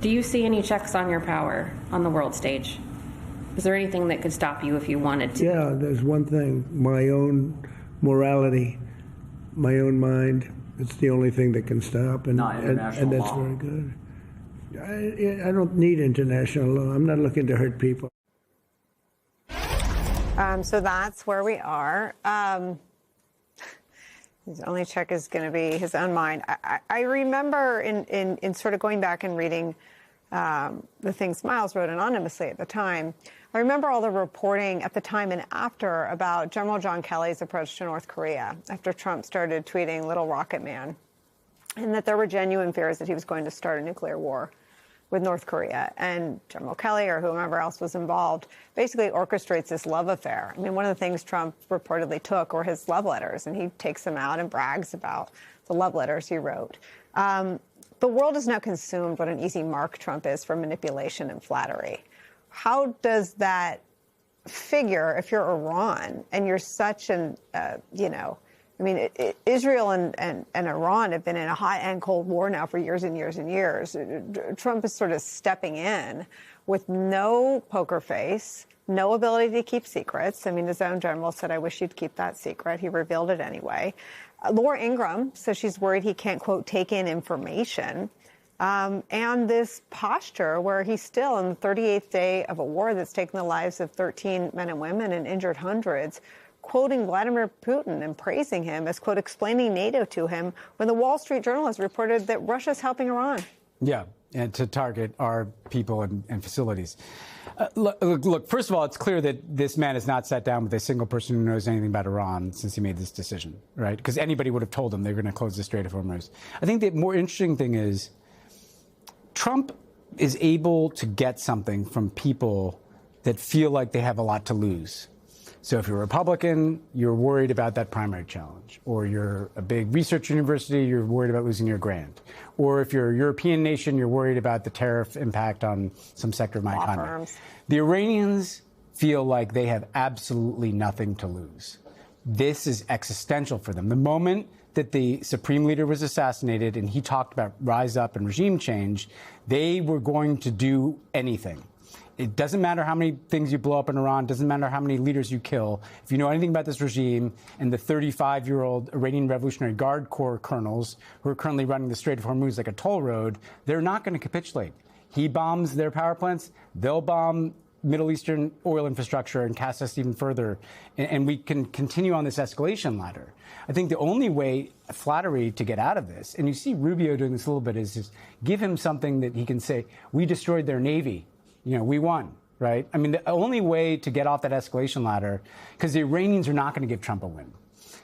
Do you see any checks on your power on the world stage? Is there anything that could stop you if you wanted to? Yeah, there's one thing, my own morality, my own mind. It's the only thing that can stop, and that's law. very good. I don't need international law. I'm not looking to hurt people. So that's where we are. His only check is going to be his own mind. I remember in sort of going back and reading the things Miles wrote anonymously at the time. I remember all the reporting at the time and after about General John Kelly's approach to North Korea after Trump started tweeting Little Rocket Man, and that there were genuine fears that he was going to start a nuclear war with North Korea. And General Kelly or whomever else was involved basically orchestrates this love affair. I mean, one of the things Trump reportedly took were his love letters, and he takes them out and brags about the love letters he wrote. The world has now consumed what an easy mark Trump is for manipulation and flattery. How does that figure if you're Iran and you're such an, Israel and Iran have been in a hot and cold war now for years and years and years. Trump is sort of stepping in with no poker face, no ability to keep secrets. I mean, his own general said, I wish you'd keep that secret. He revealed it anyway. Laura Ingraham says she's worried he can't, quote, take in information. And this posture where he's still in the 38th day of a war that's taken the lives of 13 men and women and injured hundreds, quoting Vladimir Putin and praising him as, quote, explaining NATO to him when the Wall Street Journal has reported that Russia's helping Iran. Yeah, and to target our people and facilities. Look, first of all, it's clear that this man has not sat down with a single person who knows anything about Iran since he made this decision, right? Because anybody would have told him they're going to close the Strait of Hormuz. I think the more interesting thing is Trump is able to get something from people that feel like they have a lot to lose. So if you're a Republican, you're worried about that primary challenge. Or you're a big research university, you're worried about losing your grant. Or if you're a European nation, you're worried about the tariff impact on some sector of my economy. The Iranians feel like they have absolutely nothing to lose. This is existential for them. The moment that the supreme leader was assassinated and he talked about rise up and regime change, they were going to do anything. It doesn't matter how many things you blow up in Iran, doesn't matter how many leaders you kill. If you know anything about this regime and the 35-year-old Iranian Revolutionary Guard Corps colonels who are currently running the Strait of Hormuz like a toll road, they're not going to capitulate. He bombs their power plants, they'll bomb Middle Eastern oil infrastructure and cast us even further. And we can continue on this escalation ladder. I think the only way, flattery, to get out of this, and you see Rubio doing this a little bit, is just give him something that he can say, we destroyed their Navy. You know, we won, right? I mean, the only way to get off that escalation ladder, because the Iranians are not going to give Trump a win.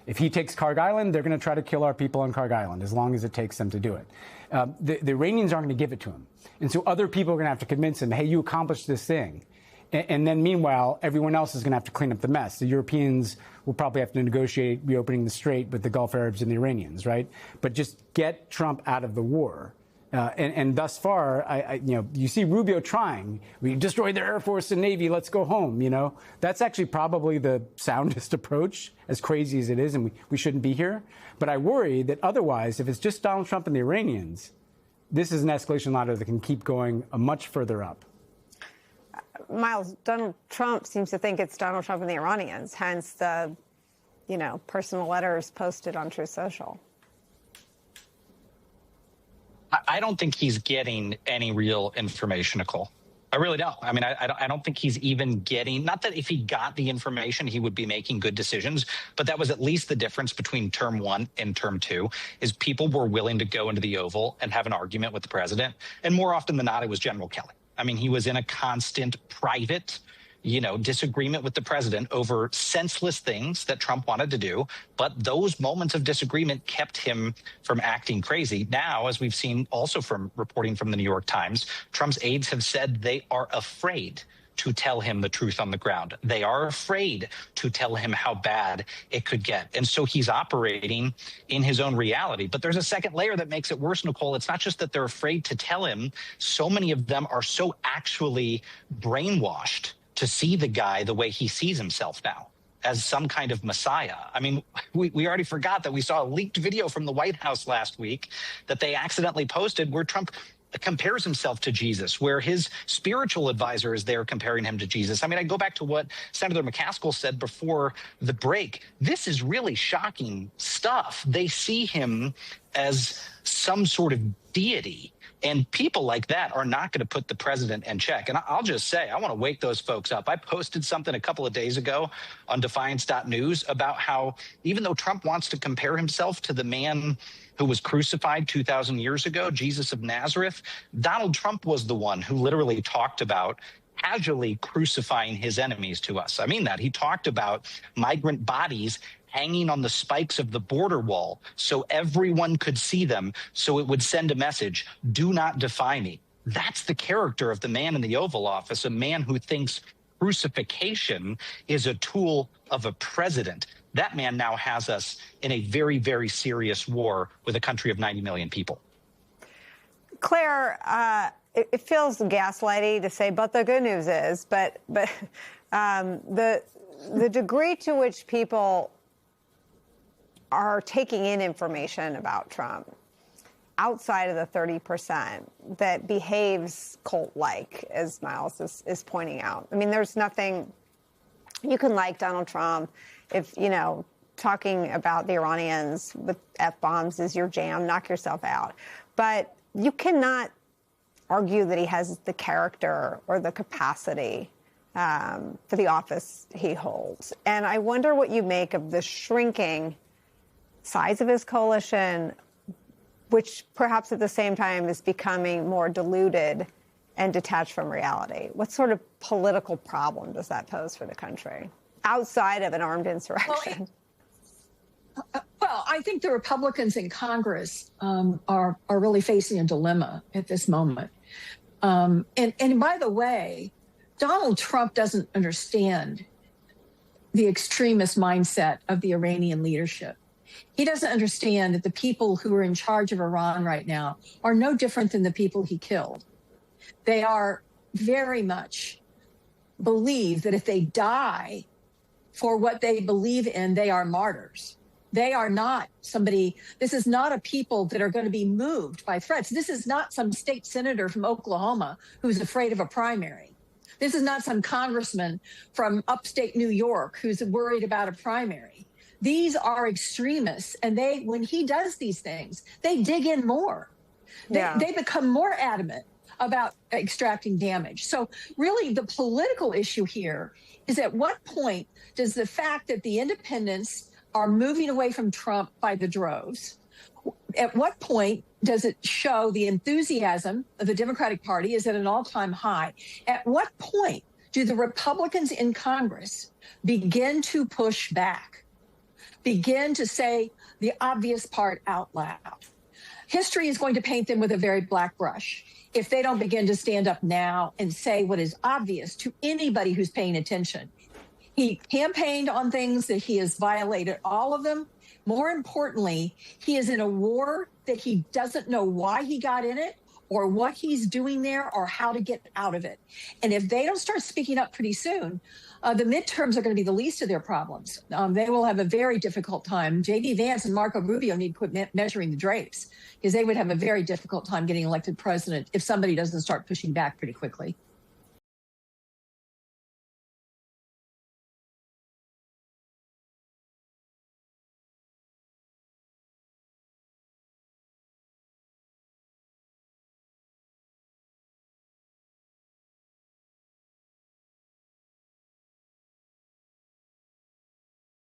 If he takes Karg Island, they're going to try to kill our people on Karg Island, as long as it takes them to do it. The Iranians aren't going to give it to him. And so other people are going to have to convince him, hey, you accomplished this thing. And then meanwhile, everyone else is going to have to clean up the mess. The Europeans will probably have to negotiate reopening the strait with the Gulf Arabs and the Iranians, right? But just get Trump out of the war. And thus far, you see Rubio trying. We destroyed their Air Force and Navy. Let's go home. You know, that's actually probably the soundest approach, as crazy as it is, and we shouldn't be here. But I worry that otherwise, if it's just Donald Trump and the Iranians, this is an escalation ladder that can keep going much further up. Miles, Donald Trump seems to think it's Donald Trump and the Iranians, hence the, personal letters posted on Truth Social. I don't think he's getting any real information, Nicole. I really don't. I mean, I don't think he's even getting, not that if he got the information, he would be making good decisions, but that was at least the difference between term one and term two, is people were willing to go into the Oval and have an argument with the president. And more often than not, it was General Kelly. I mean, he was in a constant private, disagreement with the president over senseless things that Trump wanted to do. But those moments of disagreement kept him from acting crazy. Now, as we've seen also from reporting from the New York Times, Trump's aides have said they are afraid to tell him the truth on the ground. They are afraid to tell him how bad it could get. And so he's operating in his own reality. But there's a second layer that makes it worse, Nicole. It's not just that they're afraid to tell him. So many of them are so actually brainwashed to see the guy the way he sees himself now, as some kind of messiah. I mean, we already forgot that we saw a leaked video from the White House last week that they accidentally posted where Trump compares himself to Jesus, where his spiritual advisor is there comparing him to Jesus. I mean, I go back to what Senator McCaskill said before the break. This is really shocking stuff. They see him as some sort of deity. And people like that are not going to put the president in check. And I'll just say, I want to wake those folks up. I posted something a couple of days ago on Defiance.news about how even though Trump wants to compare himself to the man who was crucified 2,000 years ago, Jesus of Nazareth, Donald Trump was the one who literally talked about casually crucifying his enemies to us. I mean that. He talked about migrant bodies hanging on the spikes of the border wall so everyone could see them, so it would send a message, do not defy me. That's the character of the man in the Oval Office, a man who thinks crucifixion is a tool of a president. That man now has us in a very, very serious war with a country of 90 million people. Claire, it feels gaslighty to say, but the good news is, but the degree to which people are taking in information about Trump outside of the 30% that behaves cult-like, as Miles is pointing out. I mean, there's nothing, you can like Donald Trump if, talking about the Iranians with F-bombs is your jam, knock yourself out. But you cannot argue that he has the character or the capacity for the office he holds. And I wonder what you make of the shrinking size of his coalition, which perhaps at the same time is becoming more diluted and detached from reality. What sort of political problem does that pose for the country outside of an armed insurrection? Well, I think the Republicans in Congress are really facing a dilemma at this moment. And by the way, Donald Trump doesn't understand the extremist mindset of the Iranian leadership. He doesn't understand that the people who are in charge of Iran right now are no different than the people he killed. They are very much believe that if they die for what they believe in, they are martyrs. They are not somebody, this is not a people that are going to be moved by threats. This is not some state senator from Oklahoma who's afraid of a primary. This is not some congressman from upstate New York who's worried about a primary. These are extremists, and when he does these things, they dig in more. They become more adamant about extracting damage. So really the political issue here is at what point does the fact that the independents are moving away from Trump by the droves, at what point does it show the enthusiasm of the Democratic Party is at an all-time high? At what point do the Republicans in Congress begin to push back? Begin to say the obvious part out loud? History is going to paint them with a very black brush if they don't begin to stand up now and say what is obvious to anybody who's paying attention. He campaigned on things that he has violated, all of them. More importantly, he is in a war that he doesn't know why he got in it or what he's doing there or how to get out of it. And if they don't start speaking up pretty soon, the midterms are going to be the least of their problems. They will have a very difficult time. J.D. Vance and Marco Rubio need to quit measuring the drapes because they would have a very difficult time getting elected president if somebody doesn't start pushing back pretty quickly.